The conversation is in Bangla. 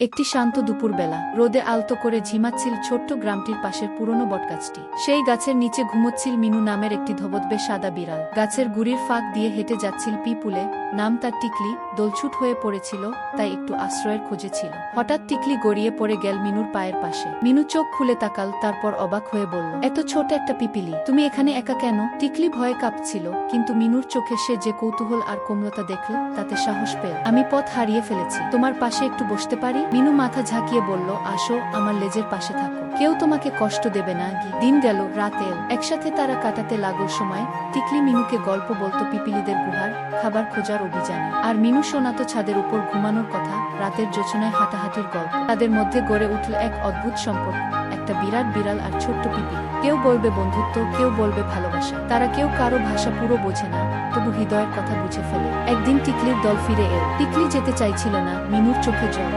একটি শান্ত দুপুরবেলা রোদে আলতো করে ঝিমাচ্ছিল ছোট্ট গ্রামটির পাশের পুরনো বটগাছটি। সেই গাছের নিচে ঘুমোচ্ছিল মিনু নামের একটি ধবধবে সাদা বিড়াল। গাছের গুড়ির ফাঁক দিয়ে হেঁটে যাচ্ছিল পিপুলে, নাম তার টিকলি। দোলছুট হয়ে পড়েছিল, তাই একটু আশ্রয়ের খোঁজে ছিল। হঠাৎ টিকলি গড়িয়ে পড়ে গেল মিনুর পায়ের পাশে। মিনু চোখ খুলে তাকাল, তারপর অবাক হয়ে বলল, এত ছোট একটা পিপিলি, তুমি এখানে একা কেন? টিকলি ভয়ে কাঁপছিল, কিন্তু মিনুর চোখে সে যে কৌতূহল আর কোমলতা দেখল, তাতে সাহস পেল। আমি পথ হারিয়ে ফেলেছি, তোমার পাশে একটু বসতে পারি? মিনু মাথা ঝাঁকিয়ে বলল, আসো, আমার লেজের পাশে থাকো, কেউ তোমাকে কষ্ট দেবে না। দিন গেল, রাত এল, একসাথে তারা কাটাতে লাগল সময়। টিকলি মিনুকে গল্প বলতো পিপিলিদের গুহার, খাবার খোঁজার অভিযানে, আর মিনু শোনাত ছাদের উপর ঘুমানোর কথা, রাতের জোছনায় হাঁটাহাঁটির গল্প। তাদের মধ্যে গড়ে উঠল এক অদ্ভুত সম্পর্ক, একটা বিরাট বিড়াল আর ছোট্ট পিপিলি। কেউ বলবে বন্ধুত্ব, কেউ বলবে ভালোবাসা। তারা কেউ কারো ভাষা পুরো বোঝে না, তবু হৃদয়ের কথা বুঝে ফেলে। একদিন টিকলির দল ফিরে এল। টিকলি যেতে চাইছিল না, মিনুর চোখে জল।